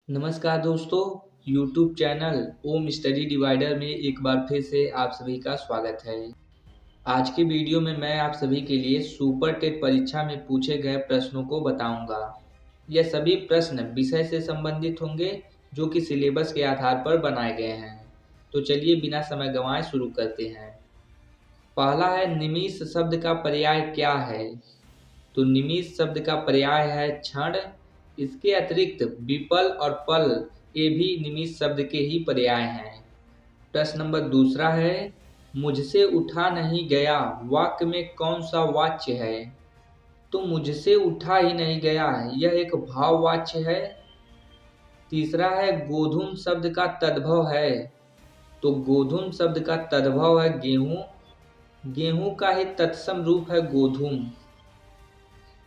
नमस्कार दोस्तों, YouTube channel ओम study divider में एक बार फिर से आप सभी का स्वागत है। आज की वीडियो में मैं आप सभी के लिए सुपर टेट परीक्षा में पूछे गए प्रश्नों को बताऊंगा। यह सभी प्रश्न विषय से संबंधित होंगे जो कि सिलेबस के आधार पर बनाए गए हैं। तो चलिए बिना समय गंवाए शुरू करते हैं। पहला है, निमिष शब्द का पर्याय क्या है? तो निमिष शब्द का पर्याय है क्षण। इसके अतिरिक्त विपल और पल ये भी निमिष शब्द के ही पर्याय हैं। प्रश्न नंबर दूसरा है, मुझसे उठा नहीं गया वाक्य में कौन सा वाच्य है? तो मुझसे उठा ही नहीं गया, यह एक भाववाच्य है। तीसरा है, गोधूम शब्द का तद्भव है। तो गोधूम शब्द का तद्भव है गेहूं। गेहूं का ही तत्सम रूप है गोधूम।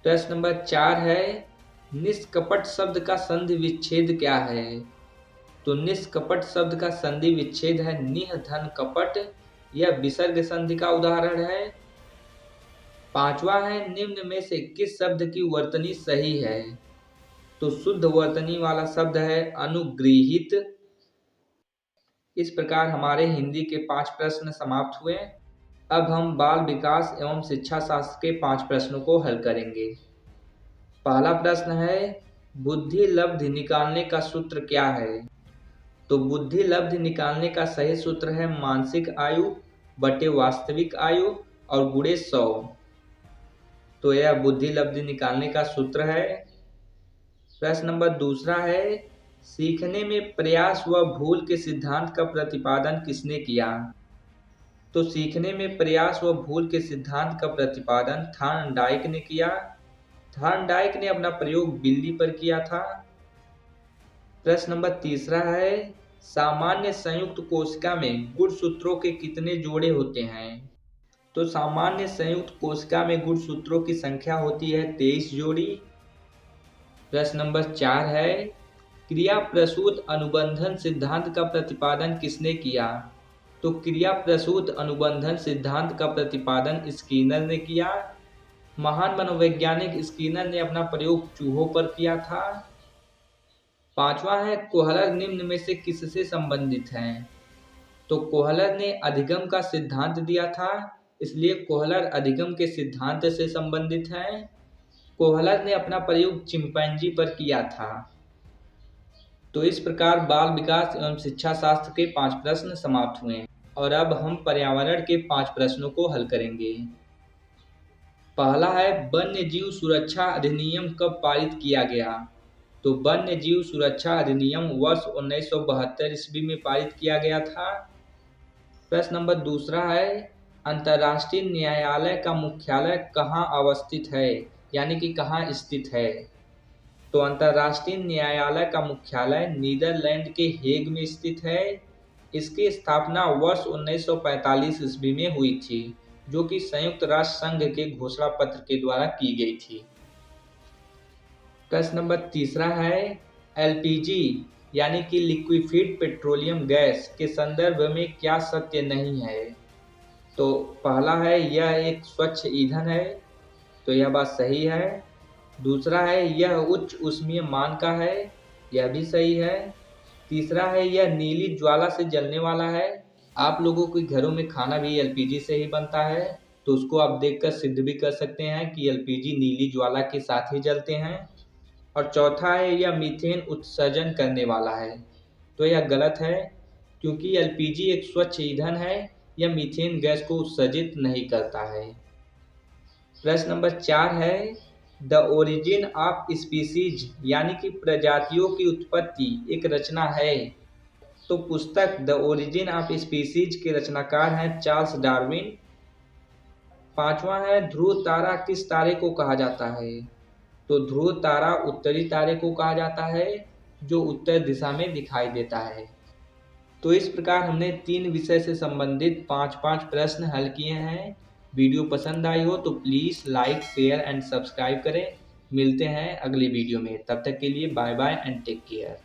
प्रश्न नंबर 4 है, निष्कपट शब्द का संधि विच्छेद क्या है? तो निष्कपट शब्द का संधि विच्छेद है निह धन कपट। यह विसर्ग संधि का उदाहरण है। पांचवा है, निम्न में से किस शब्द की वर्तनी सही है? तो शुद्ध वर्तनी वाला शब्द है अनुगृहीत। इस प्रकार हमारे हिंदी के 5 प्रश्न समाप्त हुए। अब हम बाल विकास एवं शिक्षा शास्त्र के 5 प्रश्नों को हल करेंगे। पहला प्रश्न है, बुद्धि लब्धि निकालने का सूत्र क्या है? तो बुद्धि लब्धि निकालने का सही सूत्र है मानसिक आयु बटे वास्तविक आयु और गुणे 100। तो यह बुद्धि लब्धि निकालने का सूत्र है। प्रश्न नंबर दूसरा है, सीखने में प्रयास व भूल के सिद्धांत का प्रतिपादन किसने किया? तो सीखने में प्रयास व भूल के सिद्धांत का प्रतिपादन थॉर्नडाइक ने किया। थॉर्नडाइक ने अपना प्रयोग बिल्ली पर किया था। प्रश्न नंबर तीसरा है, सामान्य संयुक्त कोशिका में गुणसूत्रों के कितने जोड़े होते हैं? तो सामान्य संयुक्त कोशिका में गुणसूत्रों की संख्या होती है 23 जोड़ी। प्रश्न नंबर 4 है, क्रिया प्रसूत अनुबंधन सिद्धांत का प्रतिपादन किसने किया? तो क्रिया प्रसूत अनुबंधन सिद्धांत का प्रतिपादन स्किनर ने किया। महान मनोवैज्ञानिक स्किनर ने अपना प्रयोग चूहों पर किया था। पांचवा है, कोहलर निम्न में से किससे संबंधित हैं? तो कोहलर ने अधिगम का सिद्धांत दिया था, इसलिए कोहलर अधिगम के सिद्धांत से संबंधित हैं। कोहलर ने अपना प्रयोग चिंपैंजी पर किया था। तो इस प्रकार बाल विकास एवं शिक्षा शास्त्र के 5 प्रश्न समाप्त हुए और अब हम पर्यावरण के 5 प्रश्नों को हल करेंगे। पहला है, वन्य जीव सुरक्षा अधिनियम कब पारित किया गया? तो वन्य जीव सुरक्षा अधिनियम वर्ष 1972 ईस्वी में पारित किया गया था। प्रश्न नंबर दूसरा है, अंतर्राष्ट्रीय न्यायालय का मुख्यालय कहाँ अवस्थित है, यानी कि कहाँ स्थित है? तो अंतर्राष्ट्रीय न्यायालय का मुख्यालय नीदरलैंड के हेग में स्थित है। इसकी स्थापना वर्ष 1945 ईस्वी में हुई थी, जो कि संयुक्त राष्ट्र संघ के घोषणा पत्र के द्वारा की गई थी। प्रश्न नंबर तीसरा है, एलपीजी यानी कि लिक्विफाइड पेट्रोलियम गैस के संदर्भ में क्या सत्य नहीं है? तो पहला है, यह एक स्वच्छ ईंधन है। तो यह बात सही है। दूसरा है, यह उच्च ऊष्मीय मान का है। यह भी सही है। तीसरा है, यह नीली ज्वाला से जलने वाला है। आप लोगों के घरों में खाना भी एलपीजी से ही बनता है, तो उसको आप देखकर सिद्ध भी कर सकते हैं कि एलपीजी नीली ज्वाला के साथ ही जलते हैं। और चौथा है, यह मीथेन उत्सर्जन करने वाला है। तो यह गलत है, क्योंकि एलपीजी एक स्वच्छ ईंधन है, यह मीथेन गैस को उत्सर्जित नहीं करता है। प्रश्न नंबर 4 है, द ओरिजिन ऑफ स्पीसीज यानी कि प्रजातियों की उत्पत्ति एक रचना है। तो पुस्तक द ओरिजिन ऑफ स्पीसीज के रचनाकार हैं चार्ल्स डार्विन। पांचवा है, ध्रुव तारा किस तारे को कहा जाता है? तो ध्रुव तारा उत्तरी तारे को कहा जाता है, जो उत्तर दिशा में दिखाई देता है। तो इस प्रकार हमने 3 विषय से संबंधित 5-5 प्रश्न हल किए हैं। वीडियो पसंद आई हो तो please like share and subscribe करें। मिलते हैं अगली वीडियो में, तब तक के लिए bye bye and take care.